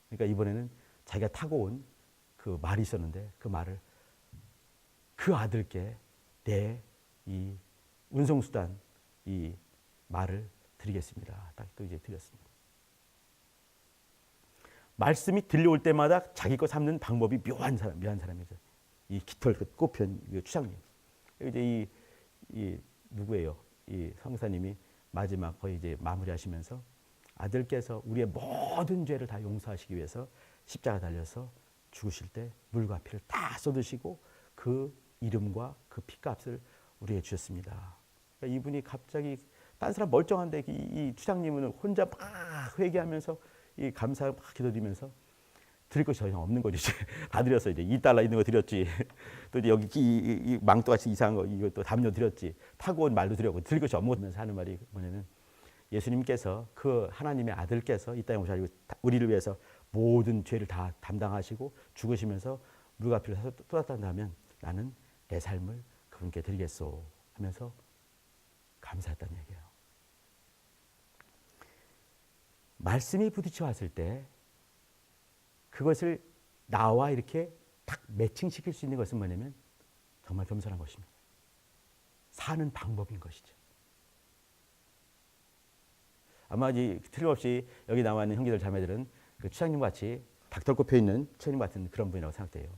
그러니까 이번에는 자기가 타고 온 그 말이 있었는데 그 말을 그 아들께 내 이 운송수단 이 말을 드리겠습니다. 딱 또 이제 드렸습니다. 말씀이 들려올 때마다 자기 거 삼는 방법이 묘한 사람이죠. 이 깃털 꼽힌 추장님. 이제 이 누구예요? 이 성사님이 마지막 거의 이제 마무리하시면서 아들께서 우리의 모든 죄를 다 용서하시기 위해서 십자가 달려서 죽으실 때 물과 피를 다 쏟으시고 그 이름과 그 피값을 우리에게 주셨습니다. 그러니까 이분이 갑자기 딴 사람 멀쩡한데 이 추장님은 혼자 막 회개하면서 이 감사 막 기도드리면서 드릴 것이 전혀 없는 거죠. 다 드렸어. 이제 $2 있는 거 드렸지. 또 이제 여기 이 망토같이 이상한 거 이것도 담요 드렸지. 타고 온 말도 드렸고 드릴 것이 없으면서 하는 말이 뭐냐면 예수님께서 그 하나님의 아들께서 이 땅에 오셔서 우리를 위해서 모든 죄를 다 담당하시고 죽으시면서 물과 피를 쏟았다면 나는 내 삶을 그분께 드리겠소 하면서 감사했다는 얘기예요. 말씀이 부딪혀 왔을 때 그것을 나와 이렇게 딱 매칭시킬 수 있는 것은 뭐냐면 정말 겸손한 것입니다. 사는 방법인 것이죠. 아마 틀림없이 여기 나와 있는 형제들 자매들은 그 추장님 같이 닭털 꼽혀 있는 추장님 같은 그런 분이라고 생각돼요.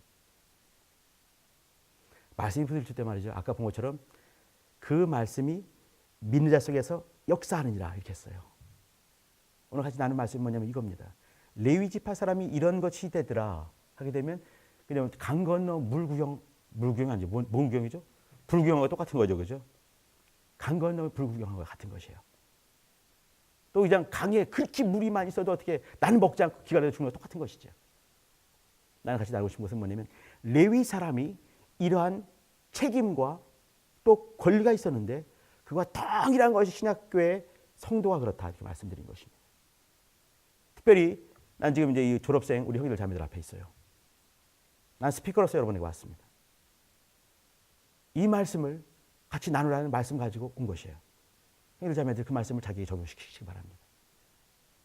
말씀이 부딪힐 때 말이죠. 아까 본 것처럼 그 말씀이 믿는 자 속에서 역사하느니라 이렇게 했어요. 오늘 같이 나눈 말씀이 뭐냐면 이겁니다. 레위 지파 사람이 이런 것이 되더라 하게 되면 그냥 강 건너 물구경이 아니죠. 뭔 구경이죠? 불구경하고 똑같은 거죠, 그죠? 강 건너 불구경하고 같은 것이에요. 또 그냥 강에 그렇게 물이 많이 있어도 어떻게 나는 먹지 않고 기가 죽는 거 똑같은 것이죠. 나는 같이 나누고 싶은 것은 뭐냐면 레위 사람이 이러한 책임과 또 권리가 있었는데 그와 동일한 것이 신약교회 성도가 그렇다 이렇게 말씀드린 것입니다. 특별히 난 지금 이제 이 졸업생 우리 형제들 자매들 앞에 있어요. 난 스피커로서 여러분에게 왔습니다. 이 말씀을 같이 나누라는 말씀 가지고 온 것이에요. 형제들 자매들 그 말씀을 자기에게 적용시키시기 바랍니다.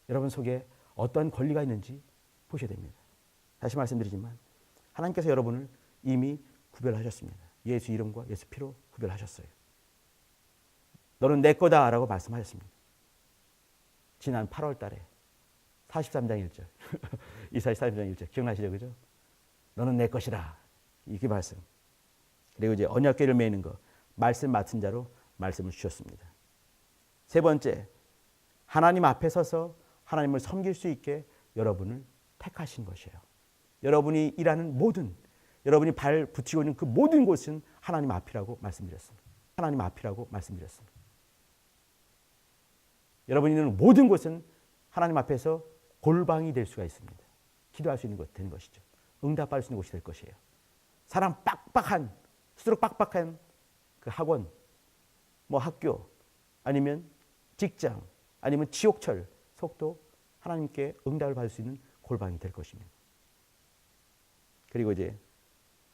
여러분 속에 어떤 권리가 있는지 보셔야 됩니다. 다시 말씀드리지만 하나님께서 여러분을 이미 구별하셨습니다. 예수 이름과 예수 피로 구별하셨어요. 너는 내 거다라고 말씀하셨습니다. 지난 8월 달에 43장 1절 이사야 43장 1절 기억나시죠? 그죠? 너는 내 것이라 이게 말씀. 그리고 이제 언약궤를 매는 거 말씀 맡은 자로 말씀을 주셨습니다. 세 번째, 하나님 앞에 서서 하나님을 섬길 수 있게 여러분을 택하신 것이에요. 여러분이 일하는 모든, 여러분이 발 붙이고 있는 그 모든 곳은 하나님 앞이라고 말씀드렸습니다. 하나님 앞이라고 말씀드렸습니다. 여러분이 있는 모든 곳은 하나님 앞에서 골방이 될 수가 있습니다. 기도할 수 있는 것 되는 것이죠. 응답할 수 있는 곳이 될 것이에요. 사람 빡빡한, 스스로 빡빡한 그 학원, 뭐 학교, 아니면 직장, 아니면 지옥철 속도 하나님께 응답을 받을 수 있는 골방이 될 것입니다. 그리고 이제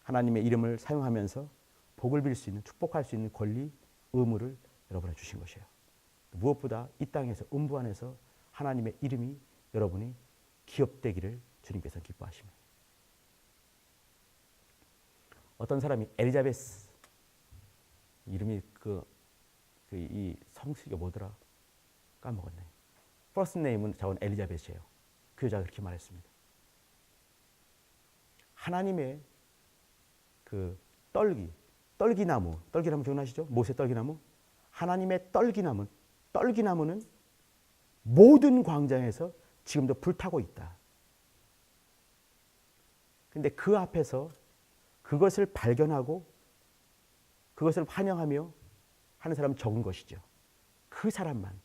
하나님의 이름을 사용하면서 복을 빌 수 있는, 축복할 수 있는 권리, 의무를 여러분에게 주신 것이에요. 무엇보다 이 땅에서 음부 안에서 하나님의 이름이 여러분이 기업되기를 주님께서 기뻐하십니다. 어떤 사람이 엘리자베스 이름이 이 성씨가 뭐더라 까먹었네. 퍼스트 네임은 자원 엘리자베스예요. 그 여자가 그렇게 말했습니다. 하나님의 그 떨기나무 기억나시죠? 모세 떨기나무. 하나님의 떨기나무는 모든 광장에서 지금도 불타고 있다. 근데 그 앞에서 그것을 발견하고 그것을 환영하며 하는 사람은 적은 것이죠. 그 사람만.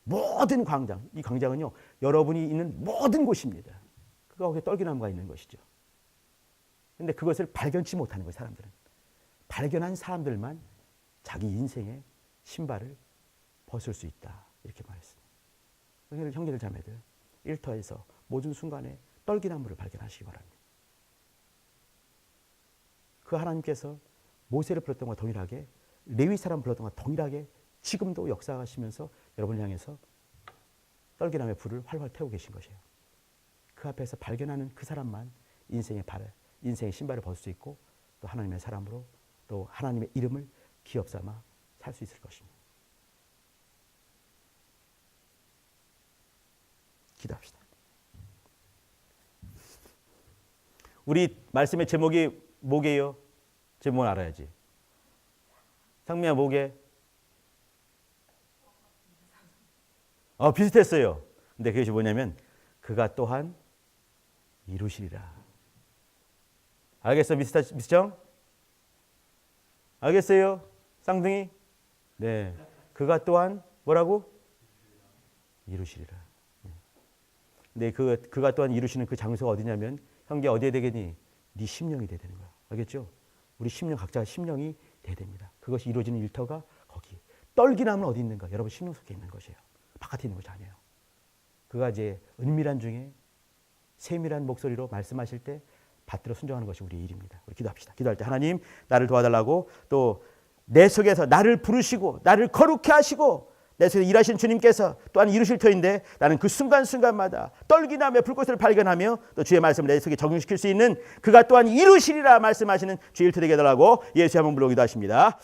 모든 광장, 이 광장은요, 여러분이 있는 모든 곳입니다. 거기에 떨기나무가 있는 것이죠. 근데 그것을 발견치 못하는 거예요, 사람들은. 발견한 사람들만 자기 인생의 신발을 벗을 수 있다. 이렇게 말했습니다. 형제들 자매들, 일터에서 모든 순간에 떨기나무를 발견하시기 바랍니다. 그 하나님께서 모세를 불렀던 것과 동일하게 레위 사람 불렀던 것과 동일하게 지금도 역사하시면서 여러분을 향해서 떨기나무의 불을 활활 태우고 계신 것이에요. 그 앞에서 발견하는 그 사람만 인생의 신발을 벗을 수 있고 또 하나님의 사람으로 또 하나님의 이름을 기업 삼아 살 수 있을 것입니다. 기도합시다. 우리 말씀의 제목이 뭐게요? 제목을 알아야지. 상미야 뭐게? 비슷했어요. 근데 그것이 뭐냐면 그가 또한 이루시리라. 알겠어, 미스정? 알겠어요, 쌍둥이? 네, 그가 또한 뭐라고? 이루시리라. 근데 그가 또한 이루시는 그 장소가 어디냐면 형제 어디에 되겠니? 네 심령이 돼야 되는 거야. 알겠죠? 우리 심령 각자가 심령이 돼야 됩니다. 그것이 이루어지는 일터가 거기. 떨기나무는 어디 있는가? 여러분 심령 속에 있는 것이에요. 바깥에 있는 것이 아니에요. 그가 이제 은밀한 중에 세밀한 목소리로 말씀하실 때 받들어 순종하는 것이 우리의 일입니다. 우리 기도합시다. 기도할 때 하나님 나를 도와달라고 또 내 속에서 나를 부르시고 나를 거룩해 하시고 내 속에 일하신 주님께서 또한 이루실 터인데 나는 그 순간순간마다 떨기나무의 불꽃을 발견하며 또 주의 말씀을 내 속에 적용시킬 수 있는 그가 또한 이루시리라 말씀하시는 주의 일터 되게 해달라고 예수의 한번 불러 기도하십니다.